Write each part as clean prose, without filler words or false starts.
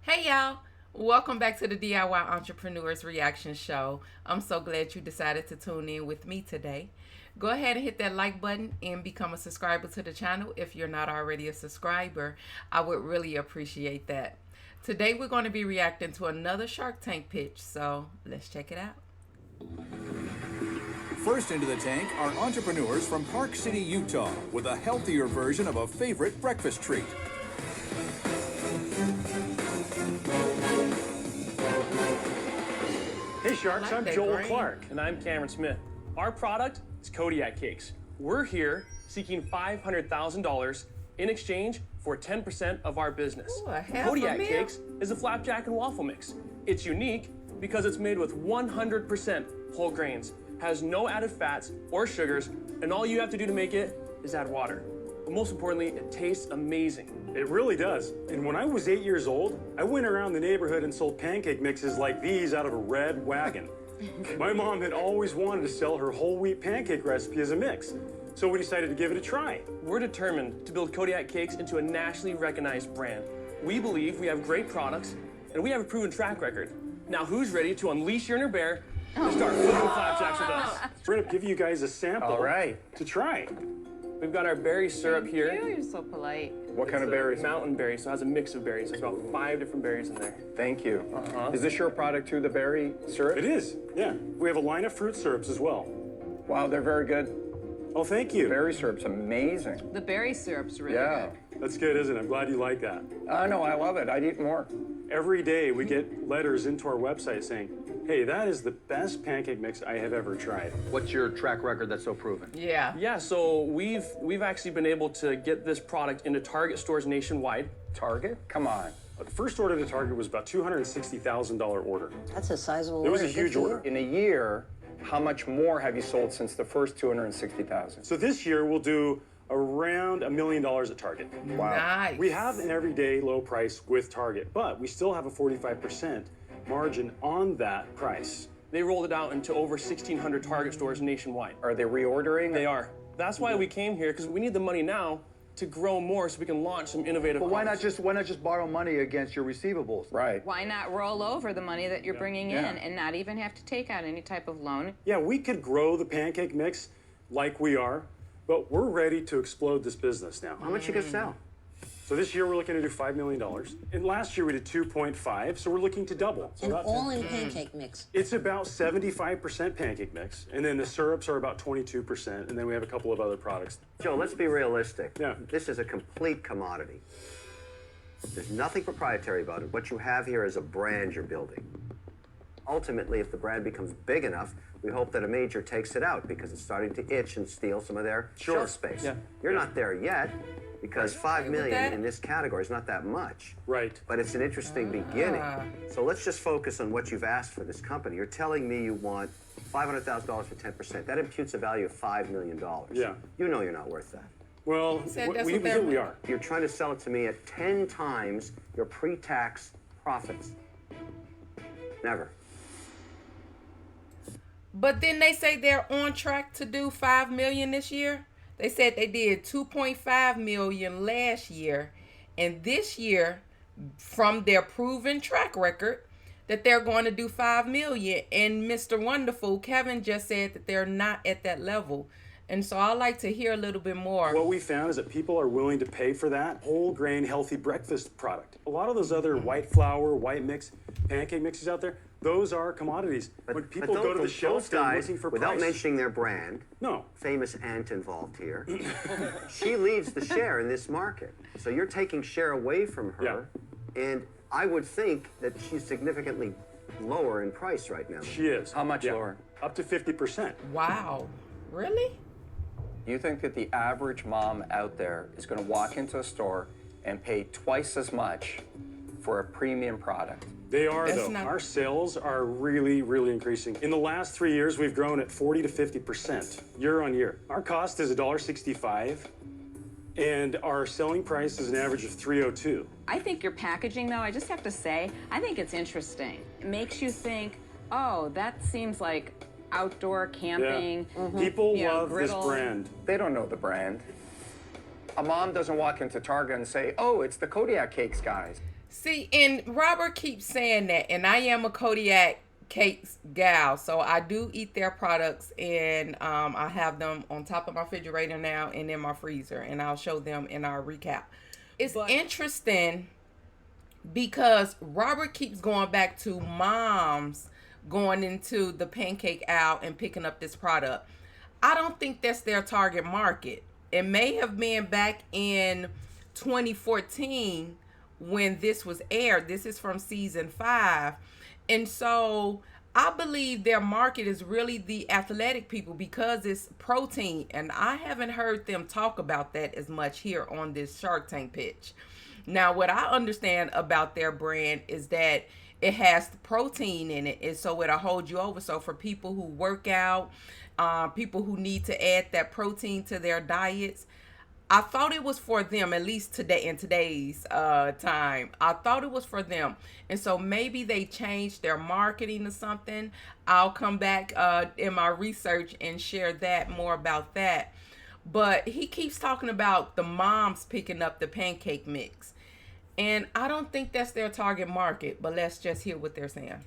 Hey y'all, welcome back to the DIY Entrepreneurs Reaction Show. I'm so glad you decided to tune in with me today. Go ahead and hit that like button and become a subscriber to the channel if you're not already a subscriber. I would really appreciate that. Today we're going to be reacting to another Shark Tank pitch, so let's check it out. First into the tank are entrepreneurs from Park City, Utah, with a healthier version of a favorite breakfast treat. Hey Sharks, I'm Joel Clark. And I'm Cameron Smith. Our product is Kodiak Cakes. We're here seeking $500,000 in exchange for 10% of our business. Ooh, Kodiak Cakes is a flapjack and waffle mix. It's unique because it's made with 100% whole grains, has no added fats or sugars, and all you have to do to make it is add water. But most importantly, it tastes amazing. It really does. And when I was 8 years old, I went around the neighborhood and sold pancake mixes like these out of a red wagon. My mom had always wanted to sell her whole wheat pancake recipe as a mix, so we decided to give it a try. We're determined to build Kodiak Cakes into a nationally recognized brand. We believe we have great products, and we have a proven track record. Now who's ready to unleash your inner bear and start flipping flapjacks with us? We're gonna give you guys a sample to try. We've got our berry syrup here. You're so polite. What kind of berries? Mountain berries, so it has a mix of berries. There's about 5 different berries in there. Thank you. Is this your product too, the berry syrup? It is, yeah. We have a line of fruit syrups as well. Wow, they're very good. Oh, thank you. Berry syrup's amazing. The berry syrup's really Yeah. good. That's good, isn't it? I'm glad you like that. I know, I love it. I'd eat more. Every day we get letters into our website saying, hey, that is the best pancake mix I have ever tried. What's your track record that's so proven? Yeah. So we've actually been able to get this product into Target stores nationwide. Target? Come on. The first order to Target was about $260,000 order. That's a sizable It order. was a huge order. In a year, how much more have you sold since the first 260,000? So this year we'll do around $1 million at Target. Wow. Nice. We have an everyday low price with Target, but we still have a 45% margin on that price. They rolled it out into over 1,600 Target stores nationwide. Are they reordering? They are. That's why we came here, because we need the money now to grow more so we can launch some innovative But why not products. just borrow money against your receivables? Right. Why not roll over the money that you're bringing Yeah. in and not even have to take out any type of loan? Yeah, we could grow the pancake mix like we are, but we're ready to explode this business now. How much you gonna sell? So this year we're looking to do $5 million. And last year we did 2.5, so we're looking to double. So An about all-in pancake mix. It's about 75% pancake mix, and then the syrups are about 22%, and then we have a couple of other products. Joe, let's be realistic. Yeah. This is a complete commodity. There's nothing proprietary about it. What you have here is a brand you're building. Ultimately, if the brand becomes big enough, we hope that a major takes it out because it's starting to itch and steal some of their shelf space. Yeah. You're not there yet because $5 with million that. in this category is not that much. Right. But it's an interesting beginning. So let's just focus on what you've asked for this company. You're telling me you want $500,000 for 10%. That imputes a value of $5 million. Yeah. You know you're not worth that. Well, said that's we what think they're- we are. You're trying to sell it to me at 10 times your pre-tax profits. Never. But then they say they're on track to do 5 million this year. They said they did 2.5 million last year, and this year, from their proven track record, that they're going to do 5 million. And Mr. Wonderful Kevin just said that they're not at that level. And so I'd like to hear a little bit more. What we found is that people are willing to pay for that whole grain healthy breakfast product. A lot of those other white flour, white mix, pancake mixes out there, those are commodities. When people go to the shelf, they're guys, looking for without price. mentioning their brand, No. famous aunt involved here, she leads the share in this market. So you're taking share away from her, and I would think that she's significantly lower in price right now. She is. How much Yeah. lower? Up to 50%. Wow. Really? You think that the average mom out there is going to walk into a store and pay twice as much for a premium product? They are, That's though. not- Our sales are really, really increasing. In the last 3 years, we've grown at 40 to 50% year on year. Our cost is $1.65, and our selling price is an average of $3.02. I think your packaging, though, I just have to say, I think it's interesting. It makes you think, oh, that seems like outdoor camping. People You know, love griddle. this brand. They don't know the brand. A mom doesn't walk into Target and say, oh, it's the Kodiak Cakes guys. See, and Robert keeps saying that, and I am a Kodiak cakes gal, so I do eat their products, and I have them on top of my refrigerator now and in my freezer, and I'll show them in our recap. It's interesting because Robert keeps going back to moms going into the pancake aisle and picking up this product. I don't think that's their target market. It may have been back in 2014 when this was aired. This is from season 5. And so I believe their market is really the athletic people because it's protein. And I haven't heard them talk about that as much here on this Shark Tank pitch. Now, what I understand about their brand is that it has the protein in it, and so it'll hold you over. So for people who work out, people who need to add that protein to their diets, I thought it was for them, at least today in today's time. I thought it was for them. And so maybe they changed their marketing or something. I'll come back in my research and share that more about that. But he keeps talking about the moms picking up the pancake mix. And I don't think that's their target market, but let's just hear what they're saying.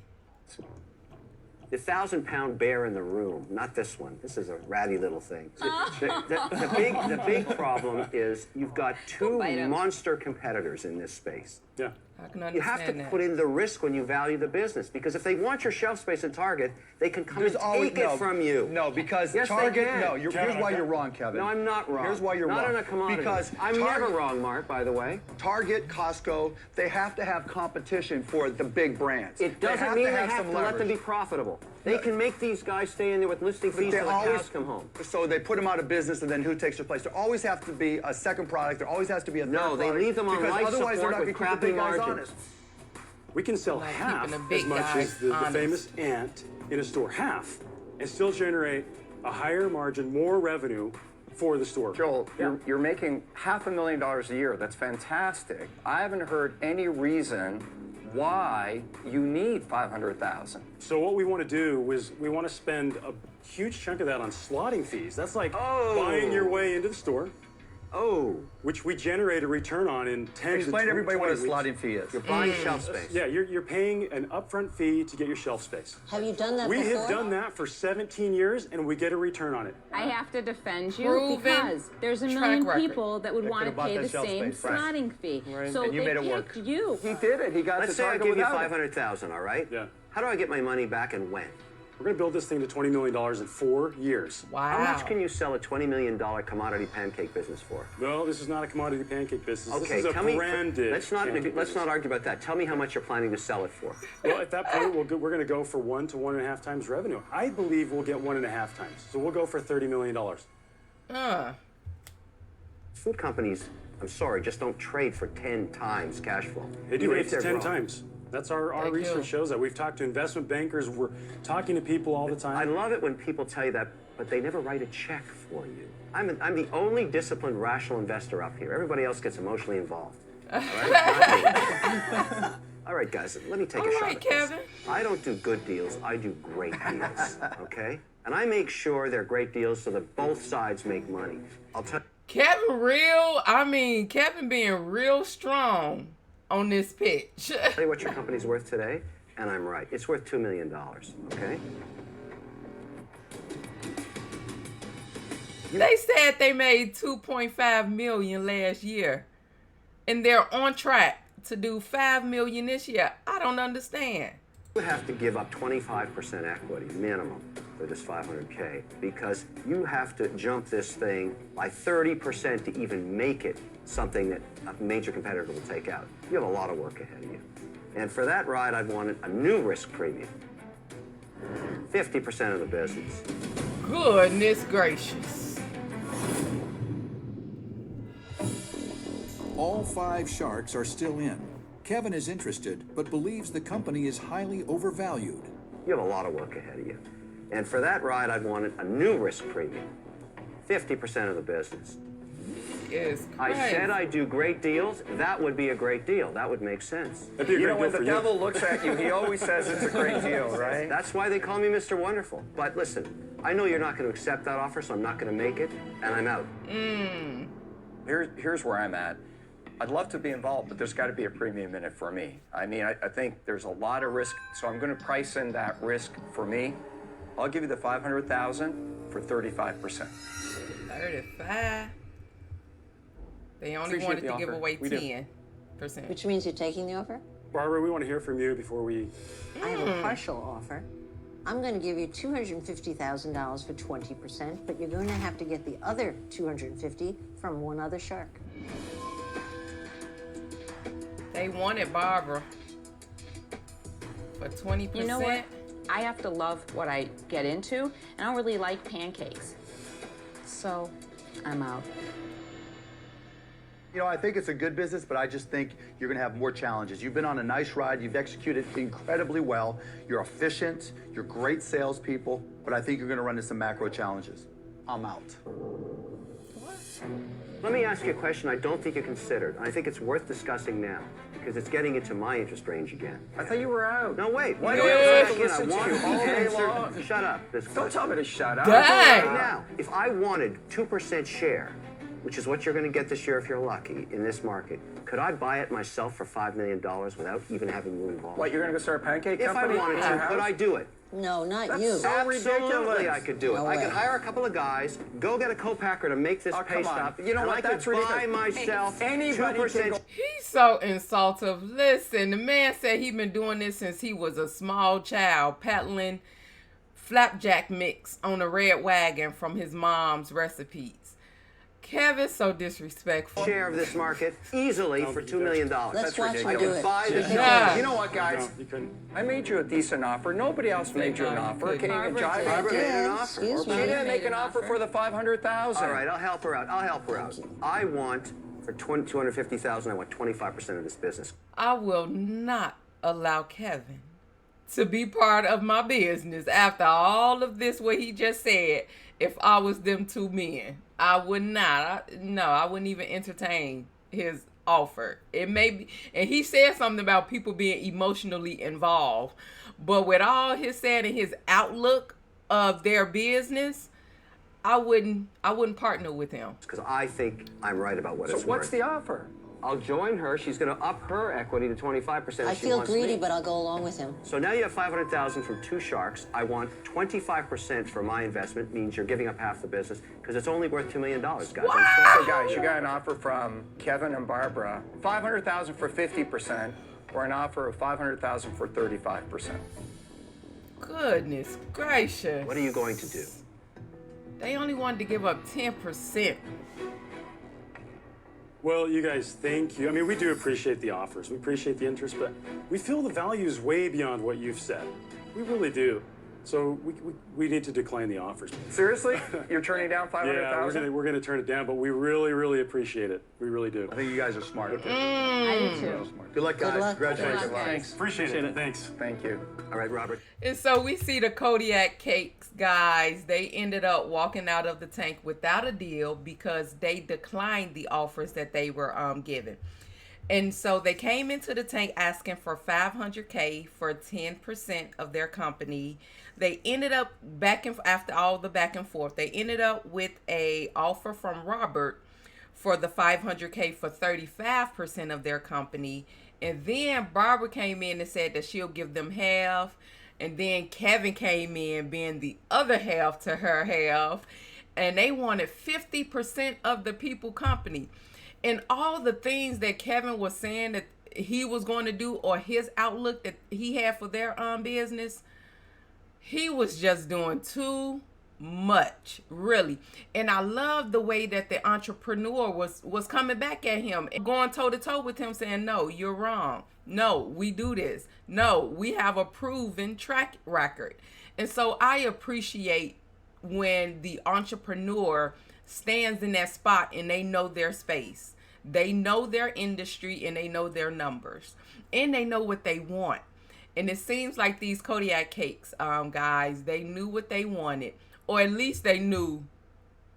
The 1,000-pound bear in the room, not this one. This is a ratty little thing. The big problem is you've got two monster competitors in this space. Yeah. I can understand You have to that. put in the risk when you value the business, because if they want your shelf space at Target, they can come and take it from you. No, because Yes, Target, they can. no, here's why you're wrong, Kevin. No, I'm not wrong. Here's why you're wrong. Not on a commodity. Because I'm never wrong, Mark, by the way. Target, Costco, they have to have competition for the big brands. It doesn't mean they have some to let them be leverage. profitable. They can make these guys stay in there with listing fees till the cows come home. So they put them out of business, and then who takes their place? There always has to be a second product. There always has to be a third product. No, they leave them on because life otherwise they're support not with going to keep the crappy big guys margins. honest. We can sell Like half keeping the big as much guys as the honest. famous ant in a store, half, and still generate a higher margin, more revenue for the store. Joel, you're making $500,000 a year. That's fantastic. I haven't heard any reason why you need $500,000. So what we want to do is we want to spend a huge chunk of that on slotting fees. That's like buying your way into the store. Which we generate a return on in 10 Explain to everybody what a 20 weeks. slotting fee is. You're buying shelf space. Yeah, you're paying an upfront fee to get your shelf space. Have you done that We before? have done that for 17 years, and we get a return on it. I have to defend you Proven because there's a track million record. people that would want to could've bought pay that the shelf same space, right. slotting fee. So And you they made it picked work. you. He did it. He got Let's to say I Target give you without it. 500,000, all right? Yeah. How do I get my money back and when? We're going to build this thing to $20 million in 4 years. Wow. How much can you sell a $20 million commodity pancake business for? No, this is not a commodity pancake business. Okay, this is a tell me. branded Let's not pancake let's business. not argue about that. Tell me how much you're planning to sell it for. Well, at that point, we're going to go for 1 to 1.5 times revenue. I believe we'll get 1.5 times. So we'll go for $30 million. Food companies, I'm sorry, just don't trade for 10 times cash flow. They do Even 8 if to they're 10 growing. times. That's our They research do. shows that. We've talked to investment bankers. We're talking to people all the time. I love it when people tell you that, but they never write a check for you. I'm the only disciplined, rational investor up here. Everybody else gets emotionally involved. All right? All right, guys, let me take a All shot right, at this. Kevin. I don't do good deals. I do great deals, okay? And I make sure they're great deals so that both sides make money. I'll tell Kevin being real strong on this pitch. tell you what your company's worth today, and I'm right. It's worth $2 million, okay? They said they made $2.5 million last year, and they're on track to do $5 million this year. I don't understand. You have to give up 25% equity minimum for this 500K because you have to jump this thing by 30% to even make it something that a major competitor will take out. You have a lot of work ahead of you. And for that ride, I've wanted a new risk premium. 50% of the business. Goodness gracious. All 5 sharks are still in. Kevin is interested, but believes the company is highly overvalued. You have a lot of work ahead of you. And for that ride, I've wanted a new risk premium. 50% of the business. It's I crazy. said I do great deals. That would be a great deal. That would make sense. That'd be a You great know, when deal the for you. devil looks at you, he always says it's a great deal, right? That's why they call me Mr. Wonderful. But listen, I know you're not going to accept that offer, so I'm not going to make it, and I'm out. Here's where I'm at. I'd love to be involved, but there's got to be a premium in it for me. I mean, I think there's a lot of risk, so I'm going to price in that risk for me. I'll give you the $500,000 for 35%. 35. They only Appreciate wanted the to give offer. away We do. 10%. Which means you're taking the offer? Barbara, we want to hear from you before we. I have a partial offer. I'm going to give you $250,000 for 20%, but you're going to have to get the other $250,000 from one other shark. They wanted Barbara for 20%. You know what? I have to love what I get into, and I don't really like pancakes. So, I'm out. You know, I think it's a good business, but I just think you're going to have more challenges. You've been on a nice ride. You've executed incredibly well. You're efficient. You're great salespeople, but I think you're going to run into some macro challenges. I'm out. Let me ask you a question I don't think you considered. I think it's worth discussing now because it's getting into my interest range again. I thought you were out. No, wait. Why Wait do a I have to second. listen to you all day long? Answer. Shut up. Don't tell me to shut up. Dang. Right now, if I wanted 2% share, which is what you're going to get this year if you're lucky in this market, could I buy it myself for $5 million without even having you involved? What, you're going to go start a pancake If I company? wanted in your to, could house? I do it? No, not That's you. so Absolutely, ridiculous. I could do it. No I way. could hire a couple of guys, go get a co-packer to make this Oh, pay come on. stop, You know and what? I could That's buy ridiculous. myself Anybody 2%. can go. He's so insultive. Listen, the man said he's been doing this since he was a small child, peddling flapjack mix on a red wagon from his mom's recipes. Kevin's so disrespectful. Share of this market easily for $2 million. Let's watch you do ridiculous. it. Buy the Yeah. You know what, guys? No, you couldn't. I made you a decent offer. Nobody else made you an offer. Can you even jive? Barbara made an offer. Excuse She me. didn't make an offer for the $500,000. All right, I'll help her out. I want, for $250,000, I want 25% of this business. I will not allow Kevin to be part of my business after all of this, what he just said. If I was them two men, I would not. I wouldn't even entertain his offer. It may be, and he said something about people being emotionally involved, but with all his said and his outlook of their business, I wouldn't partner with him. Because I think I'm right about what So it's what's worth. the offer? I'll join her. She's going to up her equity to 25%. I if she feel wants greedy, me. but I'll go along with him. So now you have $500,000 from two sharks. I want 25% for my investment. Means you're giving up half the business because it's only worth $2 million, guys. I'm sorry. So guys, you got an offer from Kevin and Barbara, $500,000 for 50%, or an offer of $500,000 for 35%. Goodness gracious. What are you going to do? They only wanted to give up 10%. Well, you guys, thank you. I mean, we do appreciate the offers. We appreciate the interest, but we feel the value is way beyond what you've said. We really do. So we need to decline the offers. Seriously? You're turning down $500,000? Yeah, we're gonna turn it down, but we really appreciate it. We really do. I think you guys are smart. I do too. Good luck, guys. luck. Congratulations. Good luck. Thanks. Appreciate it. Thanks. Thank you. All right, Robert. And so we see the Kodiak cakes, guys. They ended up walking out of the tank without a deal because they declined the offers that they were given. And so they came into the tank asking for $500K for 10% of their company. They ended up after all the back and forth, they ended up with a offer from Robert for the $500K for 35% of their company. And then Barbara came in and said that she'll give them half. And then Kevin came in being the other half to her half. And they wanted 50% of the people company. And all the things that Kevin was saying that he was going to do, or his outlook that he had for their business, he was just doing too much, really. And I love the way that the entrepreneur was coming back at him and going toe-to-toe with him, saying, no, you're wrong. No, we do this. No, we have a proven track record. And so I appreciate when the entrepreneur stands in that spot and they know their space. They know their industry and they know their numbers and they know what they want. And it seems like these Kodiak cakes, guys, they knew what they wanted, or at least they knew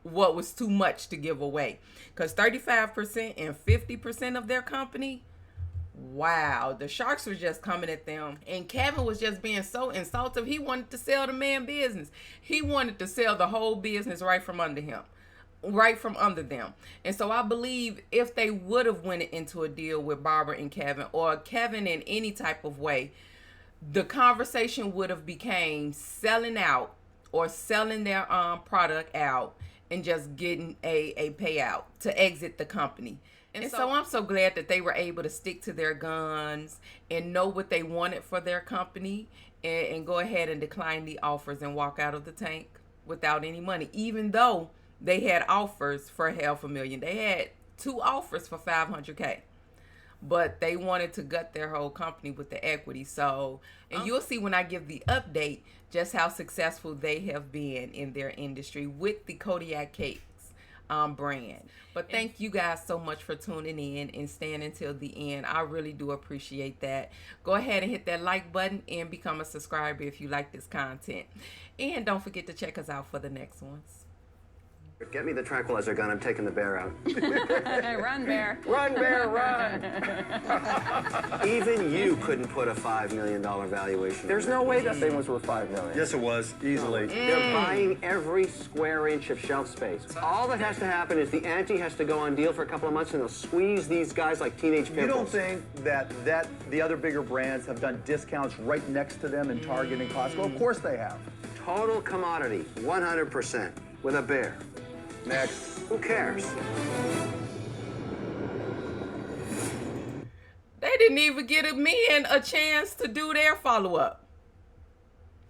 what was too much to give away. Because 35% and 50% of their company, wow, the sharks were just coming at them. And Kevin was just being so insultive. He wanted to sell the man business. He wanted to sell the whole business right from under him. right from under them. And so I believe if they would have went into a deal with Barbara and Kevin, or Kevin in any type of way, the conversation would have became selling out or selling their product out and just getting a payout to exit the company. And so I'm so glad that they were able to stick to their guns and know what they wanted for their company, and go ahead and decline the offers and walk out of the tank without any money, even though they had offers for $500,000. They had 2 offers for $500K, but they wanted to gut their whole company with the equity. So, and you'll see when I give the update just how successful they have been in their industry with the Kodiak cakes brand. But thank you guys so much for tuning in and staying until the end. I really do appreciate that. Go ahead and hit that like button and become a subscriber if you like this content. And don't forget to check us out for the next ones. Get me the tranquilizer gun. I'm taking the bear out. Run, bear. Run, bear, run! Even you couldn't put a $5 million valuation. There's no way that thing was worth $5 million. Yes, it was, easily. They're buying every square inch of shelf space. All that has to happen is the ante has to go on deal for a couple of months, and they'll squeeze these guys like teenage pimples. You don't think that the other bigger brands have done discounts right next to them in Target and Costco? Of course they have. Total commodity, 100%, with a bear. Next. Who cares? They didn't even give men a chance to do their follow-up.